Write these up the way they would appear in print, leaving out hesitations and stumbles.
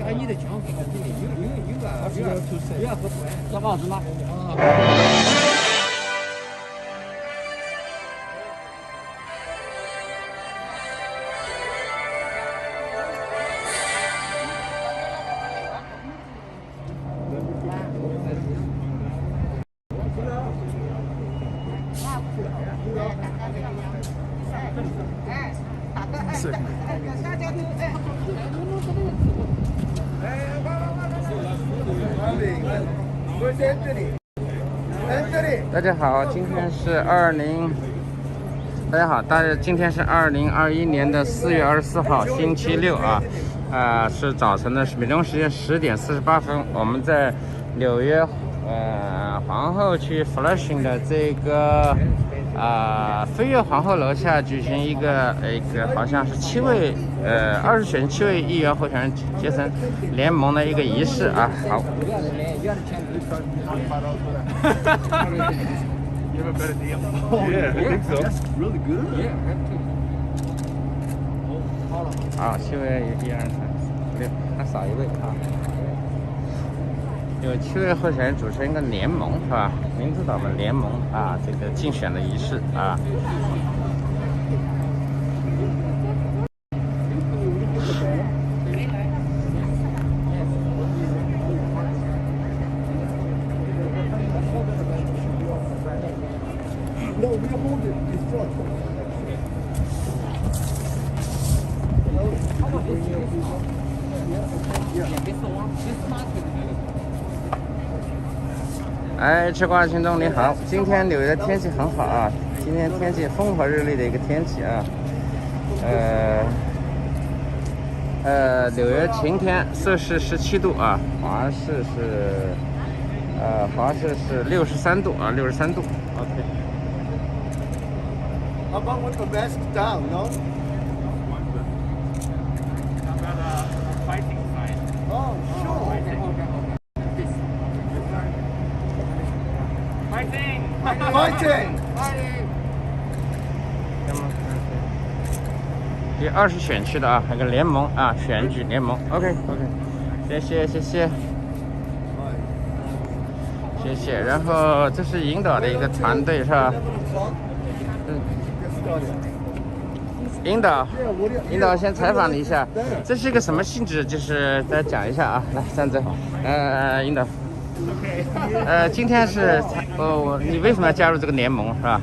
还你的江湖好听的，有啊，要房子吗？是。大家好，今天是今天是2021年的4月24号，星期六啊，是早晨的美东时间10点48分，我们在纽约皇后区 Flushing 的这个飞跃皇后楼下举行一个好像是20选7位议员候选人结成联盟的一个仪式啊。好。好，7位1、2、3、4、6，还少一位啊。有7位候选人组成一个联盟是吧？民主党的联盟啊，这个竞选的仪式啊。吃瓜群众你好，今天纽约的天气很好啊，今天天气风和日丽的一个天气啊，纽约晴天，摄氏17度啊，华氏是63度啊，63度。OK。How about with the mask down, no? How about a fighting sign? Oh, sure. Fighting! Fighting! 第20选区的啊，还有个联盟啊，选举联盟。OK， 谢谢。然后这是引导的一个团队是吧？引导先采访你一下，这是一个什么性质？就是大家讲一下啊，来站着。引导。今天是你为什么要加入这个联盟是吧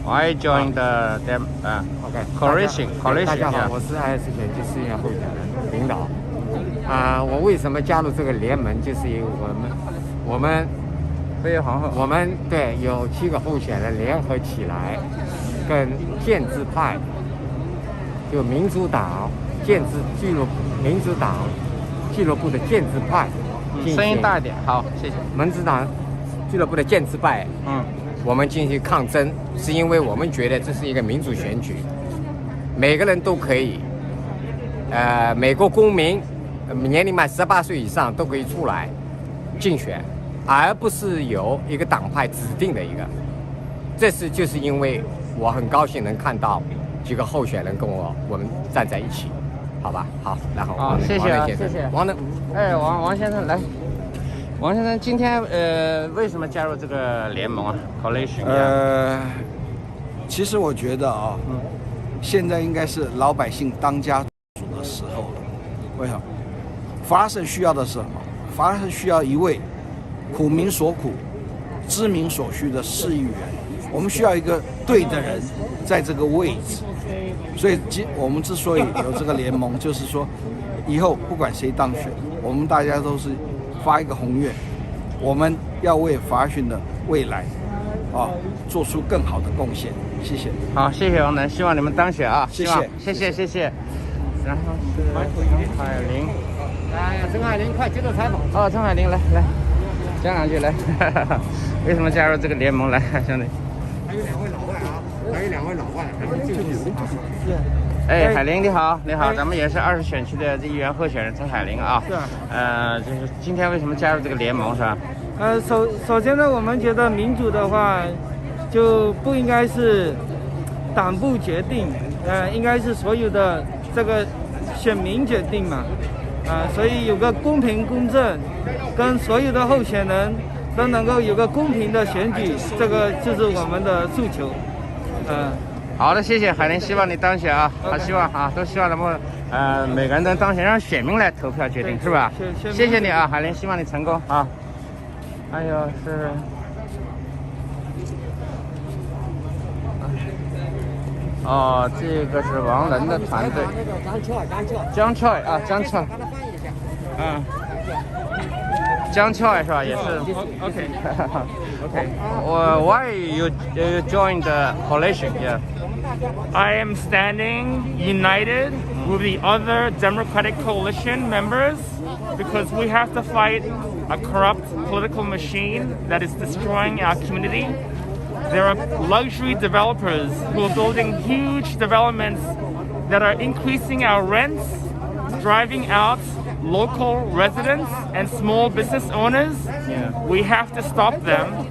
？Why join the coalition？ 大家好，我是20选区市议员候选人领导。我为什么加入这个联盟？就是因为我们飞跃皇后，我们对有7个候选人联合起来，跟建制派，就民主党民主党俱乐部的建制派。声音大一点，好，谢谢。民主党俱乐部的建制派，我们进行抗争，是因为我们觉得这是一个民主选举，每个人都可以，美国公民年龄满18岁以上都可以出来竞选，而不是由一个党派指定的一个。这是就是因为我很高兴能看到几个候选人跟我们站在一起。好吧，好，然后谢谢啊，谢谢王能，王先生来，王先生今天为什么加入这个联盟啊 ？coalition？ 其实我觉得啊，现在应该是老百姓当家主的时候了。为什么？法拉盛需要的是什么？法拉盛需要一位苦民所苦、知民所需的市议员。我们需要一个对的人在这个位置。所以我们之所以有这个联盟，就是说，以后不管谁当选，我们大家都是发一个宏愿，我们要为法训的未来，做出更好的贡献。谢谢。好，谢谢王能，希望你们当选啊！谢谢。然后是陈海玲，快接受采访。陈海玲来讲两句来，为什么加入这个联盟来，兄弟？还有2位老外啊，海玲你好，咱们也是20选区的议员候选人陈海玲啊。是啊。就是今天为什么加入这个联盟是吧？首先呢，我们觉得民主的话，就不应该是党部决定，应该是所有的这个选民决定嘛。所以有个公平公正，跟所有的候选人都能够有个公平的选举，这个就是我们的诉求。好的，谢谢海林，希望你当选啊！好，希望啊，都希望咱们每个人都当选，让选民来投票决定，是吧？谢谢你啊，海林，希望你成功啊！还有是。哦，这个是王能的团队。江Choe啊，江Choe。江Choe是吧？也是。Okay. Why you joined the coalition? Yeah. I am standing united with the other Democratic coalition members because we have to fight a corrupt political machine that is destroying our community. There are luxury developers who are building huge developments that are increasing our rents, driving out local residents and small business owners. We have to stop them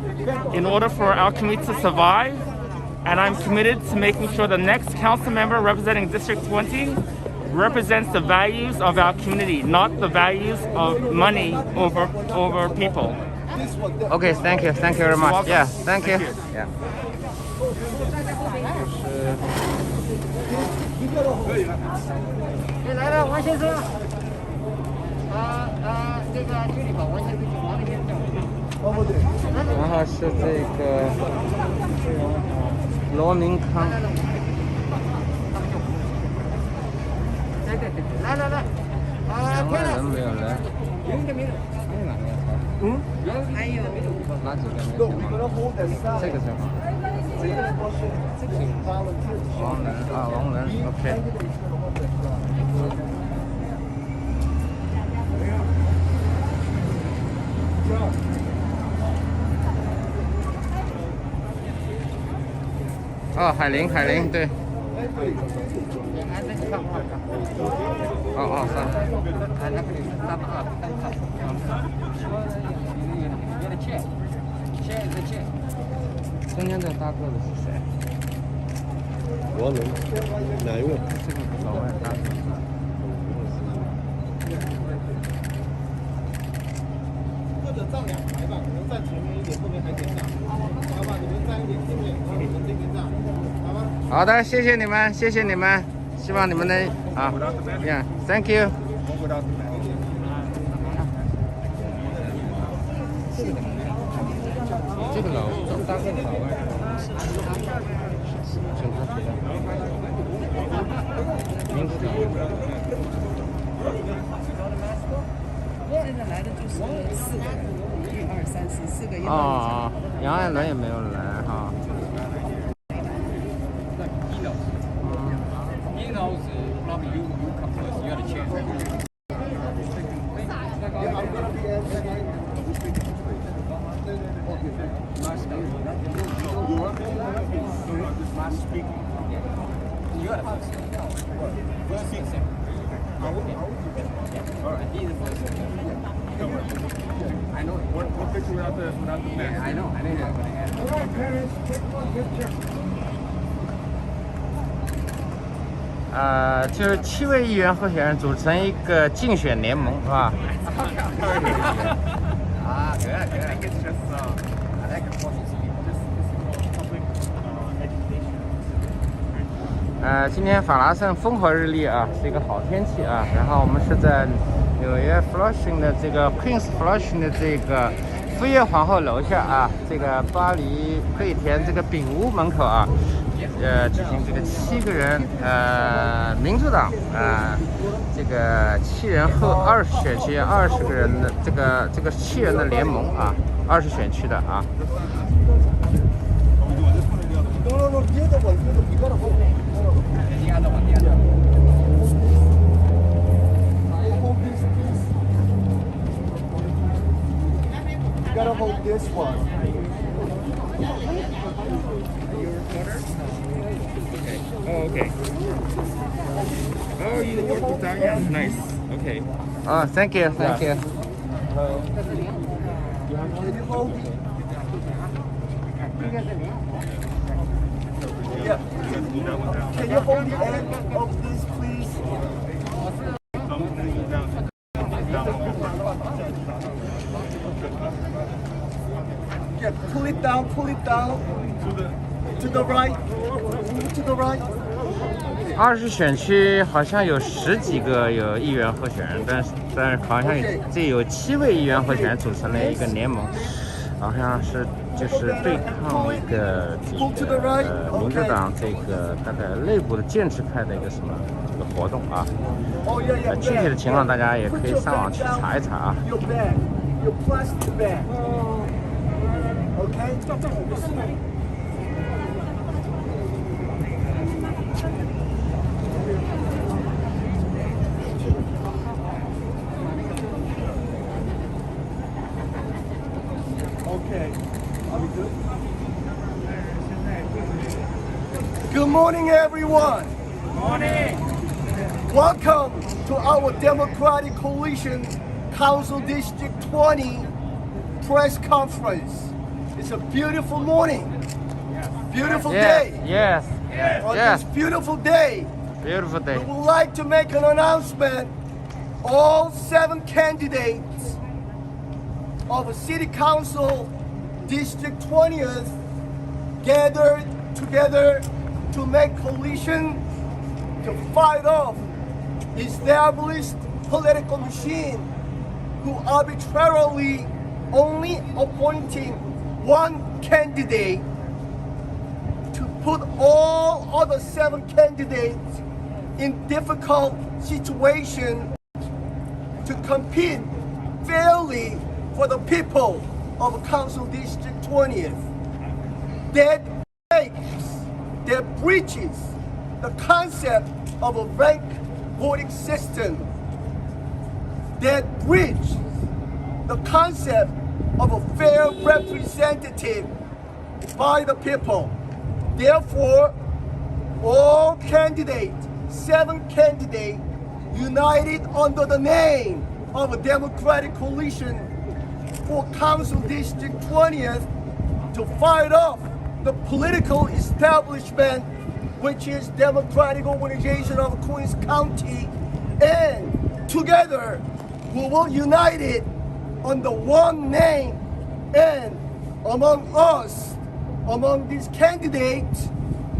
in order for our community to survive. And I'm committed to making sure the next council member representing District 20 represents the values of our community, not the values of money over people. Okay, thank you very much. Yeah, thank you. Yeah. 来了，王先生。这个这里吧，王先生，王先生。然后是这个罗明康。来。两个人没有来。还有哪几个没有？这个是吗？王能 ，OK。哦，海林，对。算了。中间这大个子是谁？王能，哪一位？这个老外大个子。或者站两排吧，可能站前面一点，后面还可以站。好吧，你们站一点前面，然后你们这边站，好吧？好的，谢谢你们，希望你们能啊 ，Yeah，Thank you。这个大个子老外，警察局的，民主党。现在来的就是4个人，1、2、3、4，4个。哦，杨爱伦也没有来哈。就是7位议员候选人组成一个竞选联盟，是吧？今天法拉盛风和日丽啊，是一个好天气啊。然后我们是在纽约 Flushing 的这个 Queens Flushing 的这个富叶皇后楼下啊，这个巴黎桂田这个饼屋门口啊，举行这个7个人民主党这个7人后20选区20个人的这个7人的联盟啊，20选区的啊。You gotta hold this one. Okay. Oh, you work with that? Yeah, nice. Okay. Oh, thank you. Can you hold the end of this, please? pull it down, to the right, to the right. 20选区好像有10几个有议员候选人，但是好像这有7位议员候选人组成了一个联盟，好像是就是对抗一个民主党这个大概内部的建制派的一个什么一个活动啊。具体的情况大家也可以上网去查一查啊。Good morning, everyone. Morning. Welcome to our Democratic Coalition Council District 20 press conference. It's a beautiful morning. Beautiful day. Yes. On this beautiful day, Beautiful day. we would like to make an announcement. All 7 candidates of City Council District 20th gathered together to make coalition to fight off established political machine who arbitrarily only appointing one candidate to put all other 7 candidates in difficult situation to compete fairly for the people of Council District 20th. That breaches the concept of a ranked voting system. That breaches the concept of a fair representative by the people. Therefore, all candidates, 7 candidates, united under the name of a Democratic Coalition for Council District 20th to fight off the political establishment, which is Democratic Organization of Queens County, and together we will unite it under one name. And among us, among these candidates,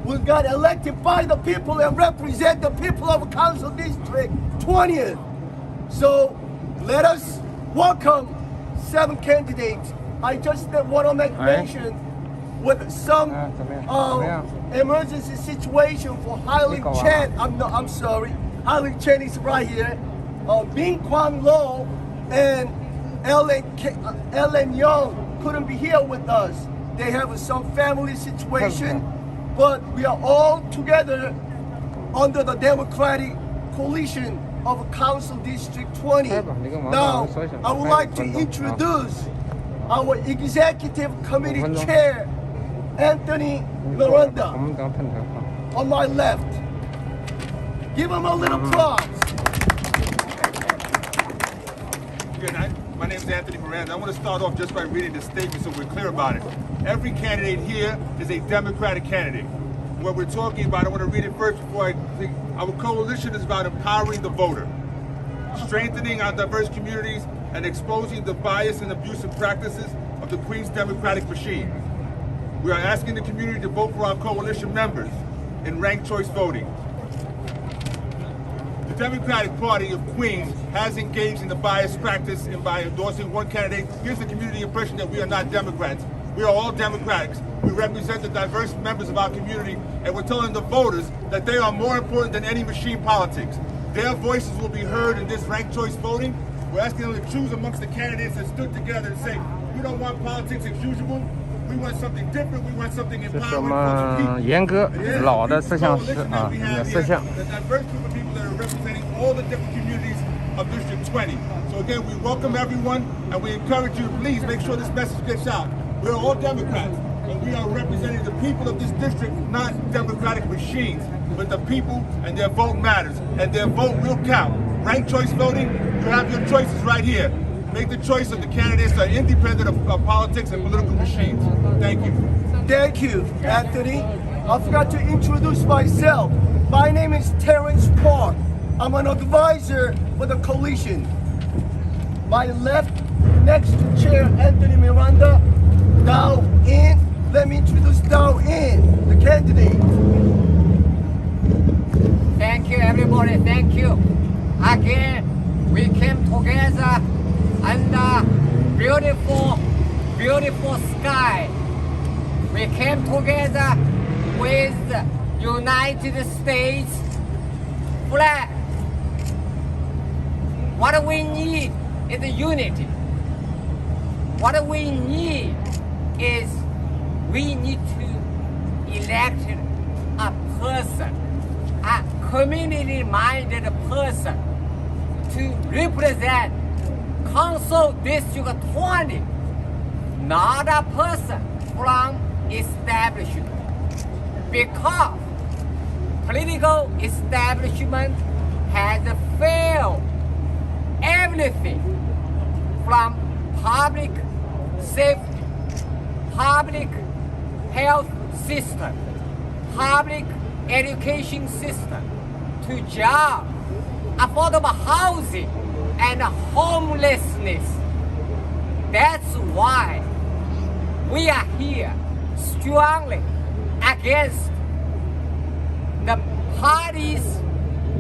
we got elected by the people and represent the people of Council District 20th. So let us welcome 7 candidates. I just want to make mention with some emergency situation for Hailing Chen. I'm sorry. Hailing Chen is right here. Ming-Kang Low and Ellen Young couldn't be here with us. They have some family situation, but we are all together under the Democratic Coalition of Council District 20. Now, I would like to introduce our Executive Committee Chair, Anthony Miranda, on my left. Give him a little applause. Good night. My name is Anthony Miranda. I want to start off just by reading the statement so we're clear about it. Every candidate here is a Democratic candidate. What we're talking about, I want to read it first before I think. Our coalition is about empowering the voter, strengthening our diverse communities, and exposing the bias and abusive practices of the Queens Democratic machine. We are asking the community to vote for our coalition members in ranked choice voting. The Democratic Party of Queens has engaged in the bias practice, and by endorsing one candidate, gives the community the impression that we are not Democrats. We are all Democrats. We represent the diverse members of our community, and we're telling the voters that they are more important than any machine politics. Their voices will be heard in this ranked choice voting. We're asking them to choose amongst the candidates that stood together and say, we don't want politics as usual. We want something different. We want something empowering for the people. 严格老的摄像师啊，摄像。 The diverse group of people that are representing all the different communities of District 20. So again, we welcome everyone, and we encourage you to please make sure this message gets out. We're all Democrats, and we are representing the people of this district, not Democratic machines, but the people, and their vote matters, and their vote will count. Ranked choice voting, you have your choices right here. Make the choice of the candidates that are independent of politics and political machines. Thank you. Thank you, Anthony. I forgot to introduce myself. My name is Terrence Park. I'm an advisor for the coalition. My left, next to Chair Anthony Miranda, Dao in. Let me introduce Dao in, the candidate. Thank you, everybody. Thank you. Again, we came together under beautiful, beautiful sky. We came together with the United States flag. What we need is unity. What we need is we need to elect a person, a community-minded person to represent Council District 20, not a person from establishment. Because political establishment has failed everything from public safety, public health system, public education system, to job, affordable housing, and homelessness. That's why we are here strongly against the party's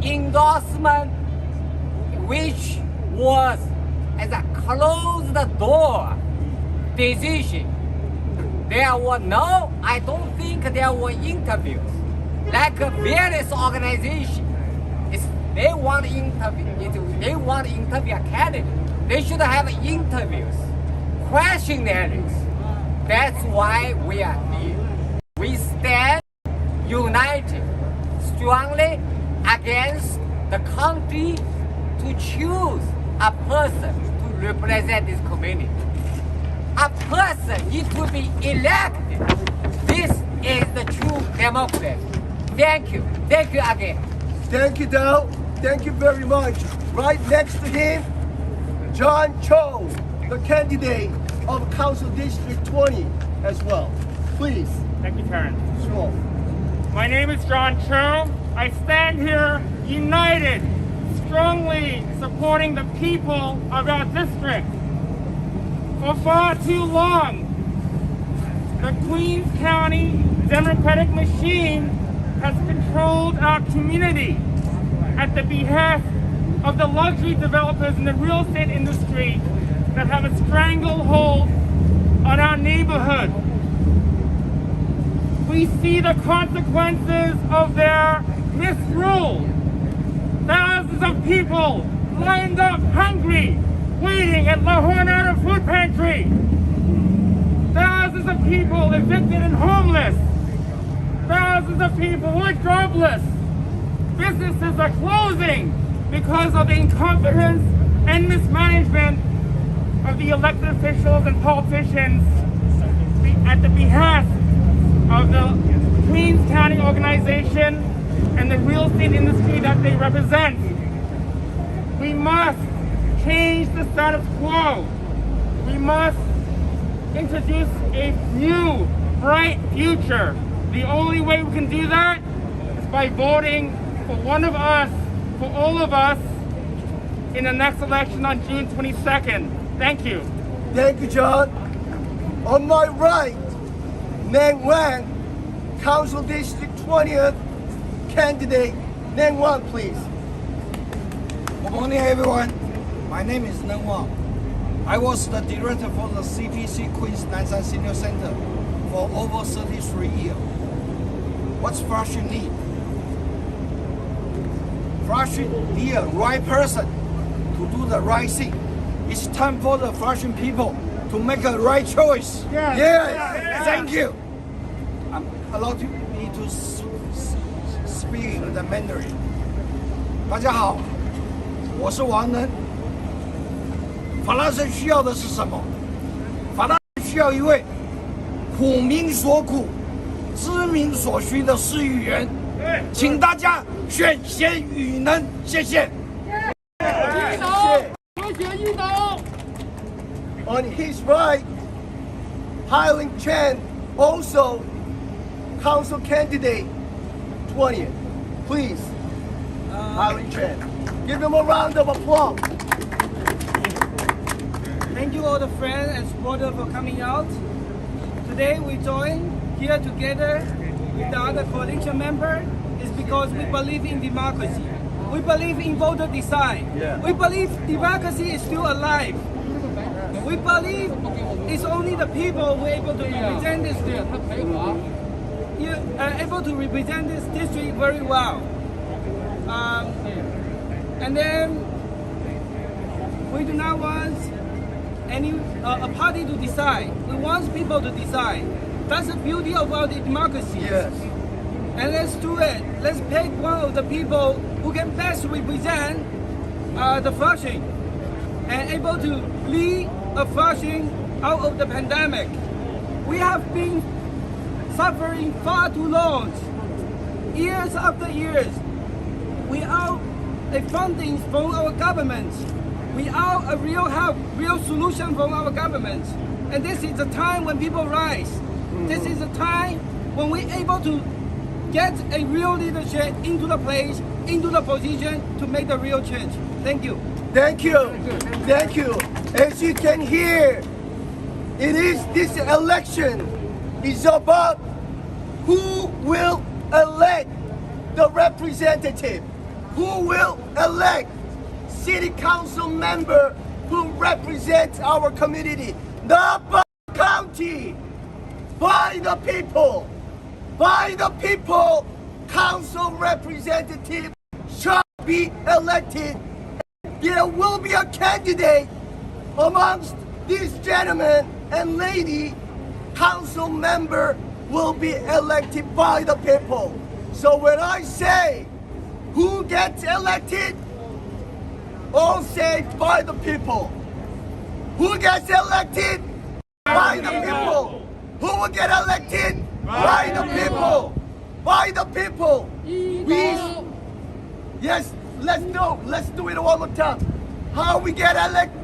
endorsement, which was as a closed door decision. There were no, I don't think there were interviews. Like various organizations, if they want to interview a candidate, they should have interviews, questionnaires. That's why we are here. We stand united, strongly against the country to choose a person to represent this community. A person needs to be elected. This is the true democracy. Thank you. Thank you again. Thank you, Dao. Thank you very much. Right next to him, John Choe, the candidate of Council District 20 as well. Please. Thank you, Terrence. Sure. My name is John Choe. I stand here united, strongly supporting the people of our district. For far too long, the Queens County Democratic machine has controlled our community at the behest of the luxury developers in the real estate industry that have a stranglehold on our neighborhood. We see the consequences of their misrule. Thousands of people lined up hungry, waiting at La Jornada Food Pantry. Thousands of people evicted and homeless. Thousands of people who are jobless. Businesses are closing because of the incompetence and mismanagement of the elected officials and politicians at the behest of the Queens County organization and the real estate industry that they represent. We must change the status quo. We must introduce a new, bright future. The only way we can do that is by voting for one of us, for all of us, in the next election on June 22nd. Thank you. Thank you, John. On my right, Wang, Council District 20th candidate. Wang, please. Good morning, everyone. My name is Wang. I was the director for the CPC Queens Nansan Senior Center for over 33 years. What's Flushing need? Flushing need a right person to do the right thing. It's time for the Flushing people to make a right choice. Yes. Thank you. Allow me to speak in the Mandarin. 大家好，我是王能。法拉盛需要的是什么？法拉盛需要一位苦民所苦、知民所需的市议员，请大家选贤与能，谢谢。On his right, Hailing Chen, also council candidate 20th. Please, Hailing Chen. Give him a round of applause. Thank you all the friends and supporters for coming out. today we join here together with the other coalition member is because we believe in democracy. We believe in voter decide. Yeah. We believe democracy is still alive. We believe it's only the people who are able to represent this able to represent this district very well. And then we do not want any a party to decide. We want people to decide. That's the beauty of our democracy. Yes. And let's do it. Let's pick one of the people who can best represent the Flushing and able to lead a Flushing out of the pandemic. We have been suffering far too long, years after years. Without a funding from our government, without a real help, real solution from our government. And this is the time when people rise. This is the time when we're able to get a real leadership into the place, into the position to make the real change. Thank you. Thank you. Thank you. As you can hear, this election is about who will elect the representative, who will elect city council member who represents our community, not by the county, by the people. By the people, council representative shall be elected. There will be a candidate amongst these gentlemen and lady. Council member will be elected by the people. So when I say who gets elected, all say by the people. Who gets elected? By the people. Who will get elected? By the people. By the people. Yes, let's do it one more time. How we get elected?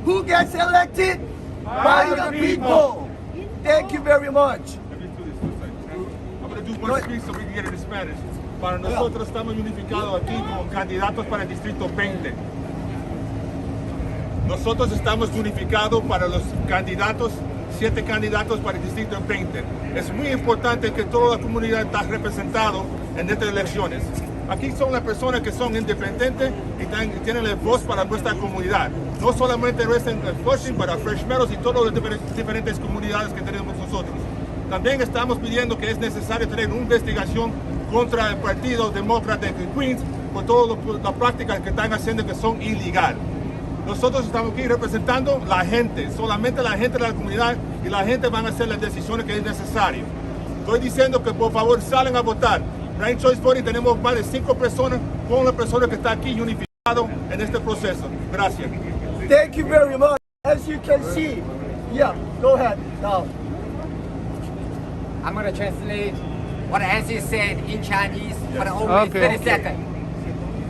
Who gets elected? By the people. Thank you very much. I'm going to do one speech so we can get it in Spanish. Para nosotros estamos unificados aquí como candidatos para el distrito 20. Nosotros estamos unificados para los candidatos, 7 candidatos para el distrito 20. Es muy importante que toda la comunidad esté representada en estas elecciones. Aquí son las personas que son independientes y tienen la voz para nuestra comunidad. No solamente en Flushing, para Freshmeadows y todas las diferentes comunidades que tenemos nosotros. También estamos pidiendo que es necesario tener una investigación contra el Partido Demócrata de Queens por todas las prácticas que están haciendo que son ilegales. Nosotros estamos aquí representando la gente, solamente la gente de la comunidad, y la gente van a hacer las decisiones que es necesario. Estoy diciendo que por favor salen a votar. Ranked Choice Voting tenemos más de 5 personas con la persona que está aquí unificado en este proceso. Gracias. Thank you very much. As you can see, yeah, go ahead now. I'm going to translate what Anthony said in Chinese for only 30 seconds.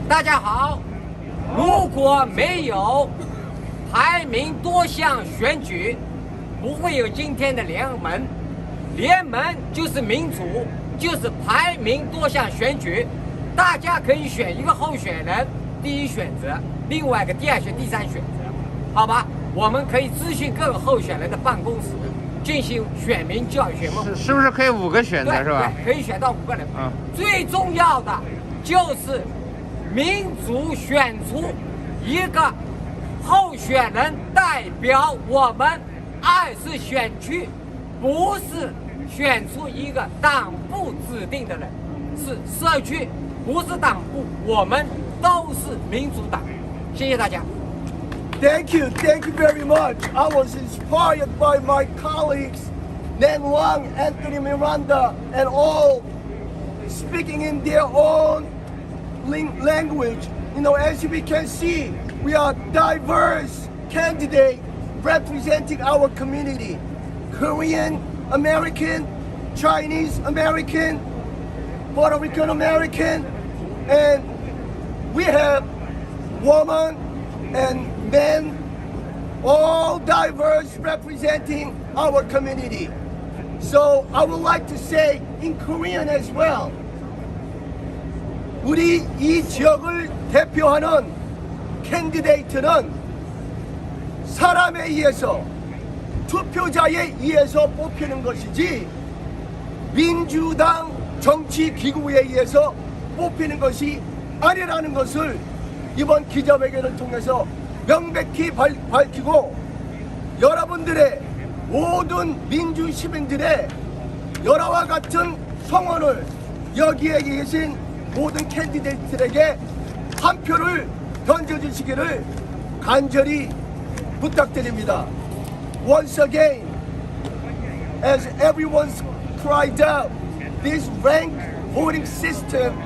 大家好，如果没有排名多项选举，不会有今天的联盟。联盟就是民主，就是排名多项选举。大家可以选一个候选人，第一选择，另外一个第二选、第三选择，好吧？我们可以咨询各个候选人的办公室，进行选民教育选问。是不是可以5个选择是吧？对，可以选到5个人。最重要的就是民主选出一个候选人代表我们20选区，不是选出一个党部指定的人，是社区，不是党部，我们都是民主党。谢谢大家。Thank you very much. I was inspired by my colleagues, Wang, Anthony Miranda, and all speaking in their own language. You know, as we can see, we are diverse candidates representing our community. Korean American, Chinese American, Puerto Rican American, and we have women and men, all diverse representing our community. So I would like to say in Korean as well. 우리 이 지역을 대표하는 캔디데이트는 사람에 의해서 투표자에 의해서 뽑히는 것이지 민주당 정치 기구에 의해서 뽑히는 것이 아니라는 것을 이번 기자회견을 통해서 명백히 밝히고 여러분들의 모든 민주 시민들의 열화와 같은 성원을 여기에 계신 모든 캔디데이트들에게 한 표를 던져주시기를 간절히 부탁드립니다. Once again, as everyone's cried out, this ranked voting system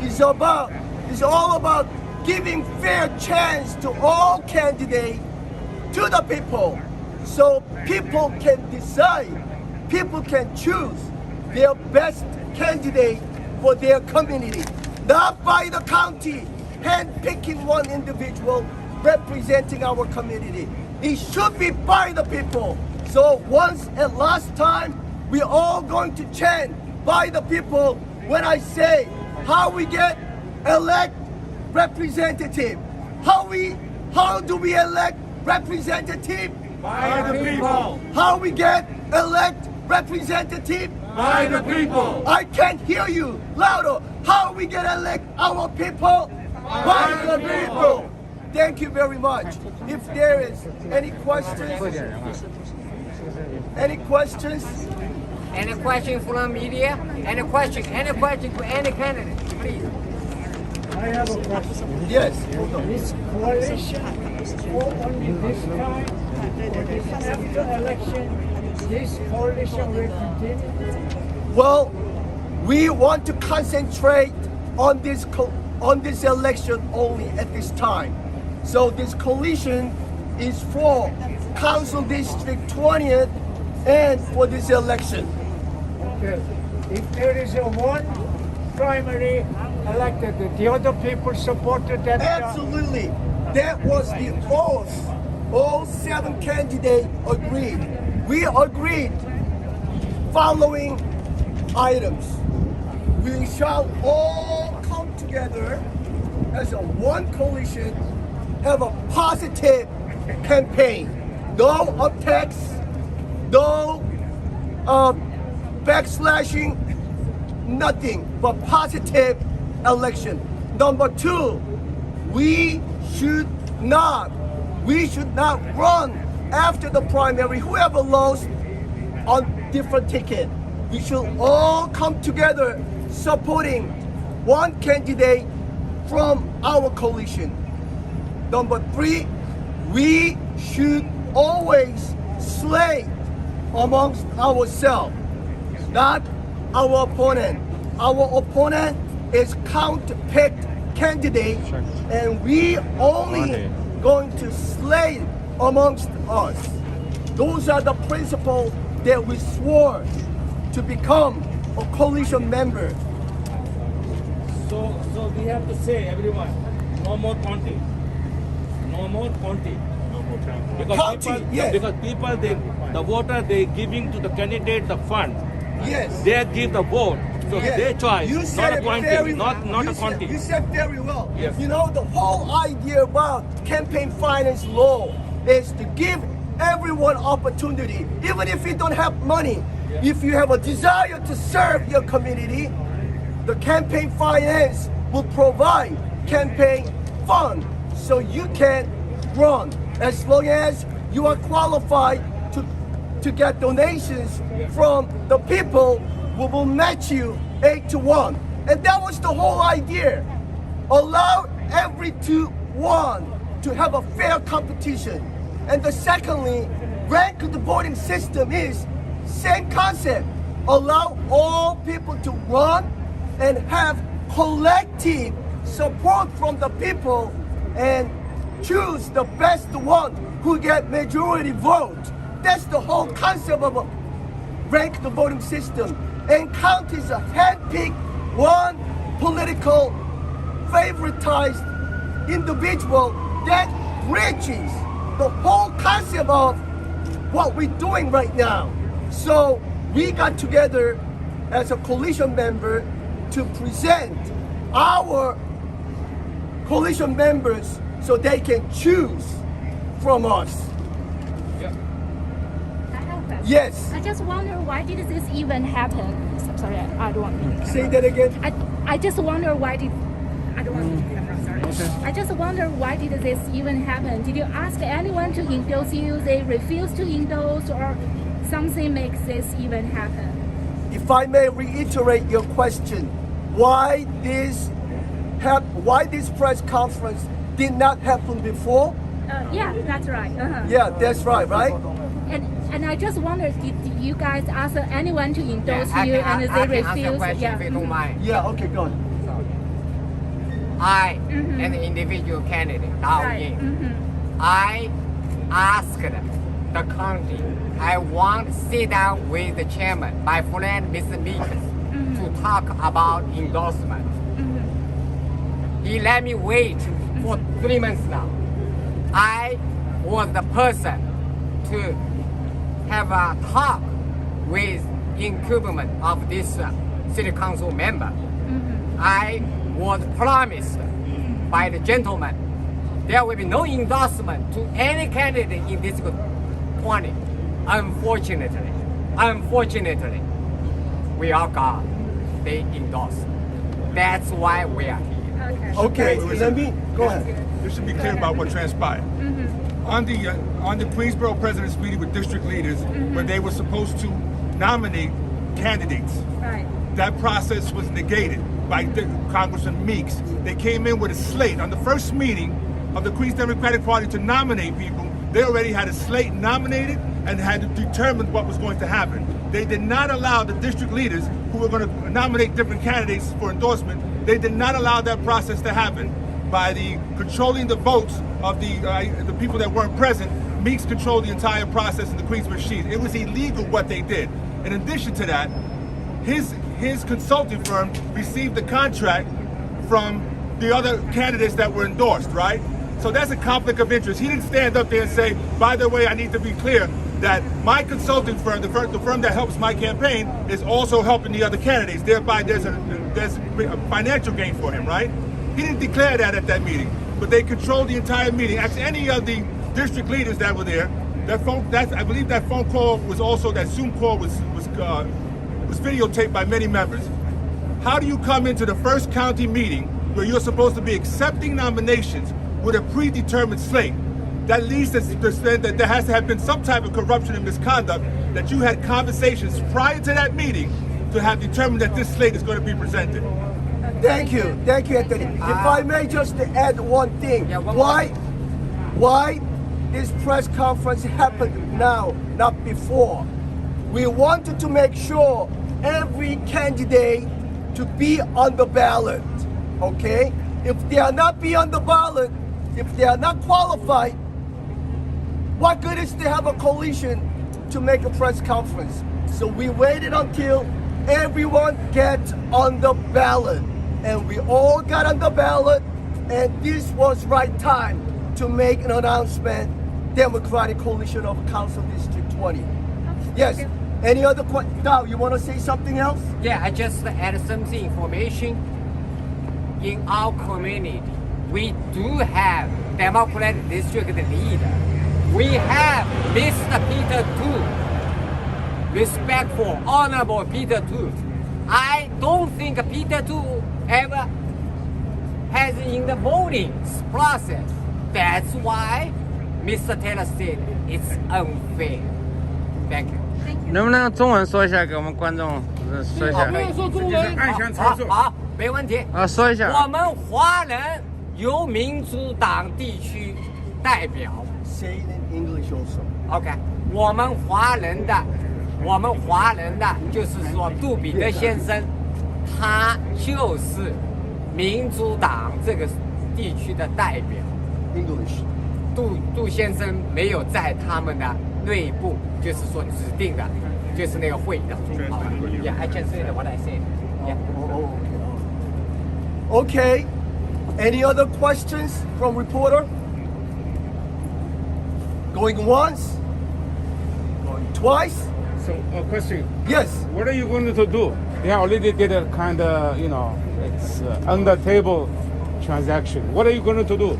is all about giving fair chance to all candidates, to the people, so people can decide, people can choose their best candidate for their community, not by the county, handpicking one individual representing our community. It should be by the people. So once and last time, we're all going to chant by the people when I say how we get elect representative. How do we elect representative? By the people. How we get elect representative? By the people. I can't hear you louder. How we get elect our people? By the people. Thank you very much. If there is any questions, Any question from media? Any question to any candidate, please. I have a question. yes. This coalition, only this time, or this after election, this coalition will continue? Well, we want to concentrate on this election only at this time. So this coalition is for Council District 20th and for this election. Okay. If there is a one primary elected, the other people supported that. Absolutely. That was the oath. All 7 candidates agreed. We agreed following items. We shall all come together as a one coalition, have a positive campaign. No attacks, no backslashing, nothing but positive election. Number 2, we should not run after the primary, whoever lost on different ticket. We should all come together supporting one candidate from our coalition. Number 3, we should always slay amongst ourselves, not our opponent. Our opponent is counter-picked candidate, and we only going to slay amongst us. Those are the principles that we swore to become a coalition member. So we have to say, everyone, no more counting. No more counting. Because Counting, yes. Because people, the voter, they giving to the candidate the fund. Yes. They give the vote. So Yes. their choice, You not said a it very counting, well. not You a counting. You said very well. Yes. You know, the whole idea about campaign finance law is to give everyone opportunity, even if you don't have money. If you have a desire to serve your community, the campaign finance will provide campaign fund so you can run. As long as you are qualified to get donations from the people, we will match you 8-1. And that was the whole idea. Allow every 2-1 to have a fair competition. And the secondly, ranked voting system is same concept. Allow all people to run and have collective support from the people and choose the best one who get majority vote. That's the whole concept of a ranked voting system. And counties are handpicked one political favoritized individual that bridges the whole concept of what we're doing right now. So we got together as a coalition member to present our coalition members so they can choose from us. Yes. I just wonder why did this even happen? Sorry, I don't want to. Say that again. I just wonder why did. I don't want to camera, sorry. Okay. I just wonder why did this even happen? Did you ask anyone to endorse you? They refused to endorse, or something makes this even happen? If I may reiterate your question, why this press conference did not happen before? Yeah, that's right. Yeah, that's right, right? And I just wondered, did you guys ask anyone to endorse you and they refused? If you don't mind. Yeah, okay, go ahead. I, an individual candidate, Dao Ying, I asked the county, I want to sit down with the chairman, my friend Mr. Meeks, to talk about endorsement. He let me wait for 3 months now. I was the person to have a talk with incumbent of this city council member. I was promised by the gentleman there will be no endorsement to any candidate in District 20. Unfortunately, we all got they endorsed. That's why we are here. Okay, let me go ahead. This should be clear about what transpired. On the Queensborough president's meeting with district leaders, when they were supposed to nominate candidates, that process was negated by Congressman Meeks. They came in with a slate. On the first meeting of the Queens Democratic Party to nominate people, they already had a slate nominated and had determined what was going to happen. They did not allow the district leaders who were going to nominate different candidates for endorsement, they did not allow that process to happen. By the controlling the votes of the people that weren't present, Meeks controlled the entire process in the Queens machine. It was illegal what they did. In addition to that, his consulting firm received the contract from the other candidates that were endorsed, right? So that's a conflict of interest. He didn't stand up there and say, by the way, I need to be clear that my consulting firm, the firm that helps my campaign, is also helping the other candidates. Thereby, there's a financial gain for him, right? He didn't declare that at that meeting, but they controlled the entire meeting. Ask any of the district leaders that were there. I believe that phone call was also, that Zoom call was videotaped by many members. How do you come into the first county meeting where you're supposed to be accepting nominations with a predetermined slate? That leads to that there has to have been some type of corruption and misconduct, that you had conversations prior to that meeting to have determined that this slate is going to be presented. Thank you, Anthony. If I may just add one thing, why this press conference happened now, not before? We wanted to make sure every candidate to be on the ballot, okay? If they are not be on the ballot, if they are not qualified, what good is to have a coalition to make a press conference? So we waited until everyone gets on the ballot. And we all got on the ballot, and this was right time to make an announcement, Democratic Coalition of Council District 20. Yes, any other questions? Now, you want to say something else? Yeah, I just add some information. In our community, we do have Democratic District leader. We have Mr. Peter Tu, respectful, honorable Peter Tu. I don't think Peter Tu ever has in the voting process. That's why Mr. Taylor said it's unfair. Thank you. 能不能用中文说一下给我们观众说一下？不用说中文，暗箱操作。好，没问题。说一下。我们华人由民主党地区代表。Say it in English also. OK， 我们华人的就是说杜比德先生，他就是民主党这个地区的代表。English。杜先生没有在他们的内部，就是说指定的，就是那个会的。好吧 Yeah, I just said what I said. Yeah. Okay. Any other questions from reporter? Going once? Going twice? So, a question. Yes. What are you going to do? They already did a kind of, it's on the table transaction. What are you going to do?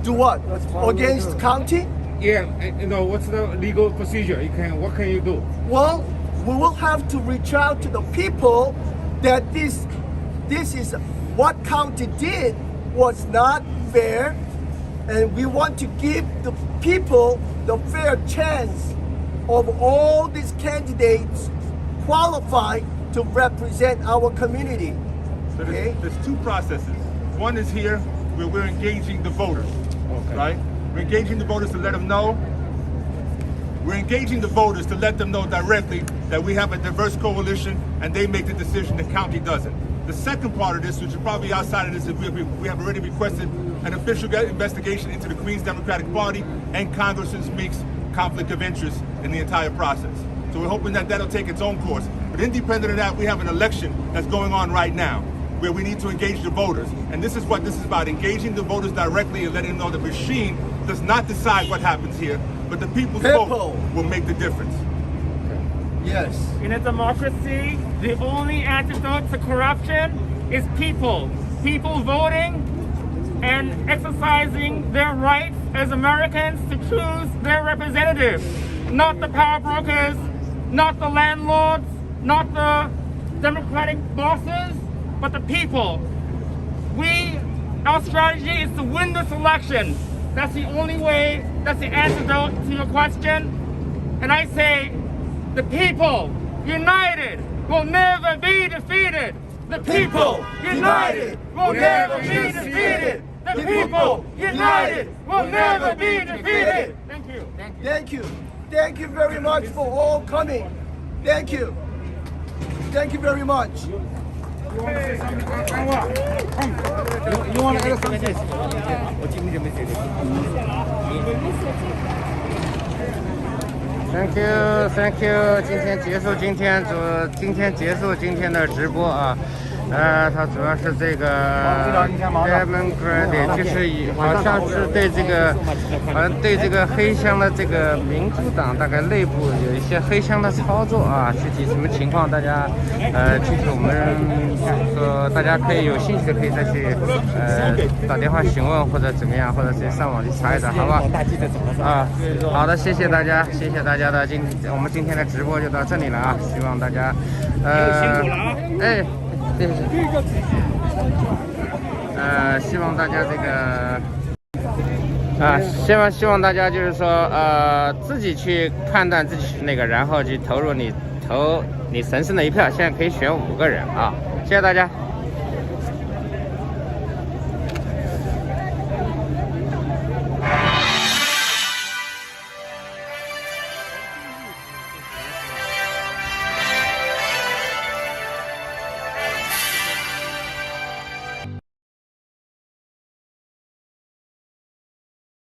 Do what? Against county? Yeah, you know, what's the legal procedure? What can you do? Well, we will have to reach out to the people that this is what county did was not fair, and we want to give the people the fair chance of all these candidates qualified to represent our community. So Okay? there's two processes. One is here where we're engaging the voters, right? We're engaging the voters to let them know. We're engaging the voters to let them know directly that we have a diverse coalition and they make the decision, the county doesn't. The second part of this, which is probably outside of this, is we have already requested an official investigation into the Queens Democratic Party and Congressman Meek's conflict of interest in the entire process. So we're hoping that that'll take its own course. But independent of that, we have an election that's going on right now where we need to engage the voters. And this is what this is about, engaging the voters directly and letting them know the machine does not decide what happens here, but the people's vote will make the difference. Yes. In a democracy, the only antidote to corruption is people. People voting and exercising their rights as Americans to choose their representatives. Not the power brokers, not the landlords, not the Democratic bosses, but the people. Our strategy is to win this election. That's the only way, that's the antidote to your question. And I say, the people, united, will never be defeated. The people, united, will never be defeated. The people, united, will never be defeated. Thank you. Thank you. Thank you very much for all coming. Thank you. Thank you very much. You want to say something? You want to add something? Thank you, thank you。今天结束今天的直播啊。它主要是这个 Democrat， 就是好像是对这个，好像对这个黑箱的这个民主党大概内部有一些黑箱的操作啊，具体什么情况大家具体我们说大家可以有兴趣的可以再去打电话询问或者怎么样，或者直接上网去查一查，好吧？啊，好的，谢谢大家，谢谢大家的我们今天的直播就到这里了啊，希望大家辛苦了啊！哎。对，希望大家这个希望大家就是说自己去判断自己是那个，然后去投你神圣的一票。现在可以选5个人啊，谢谢大家。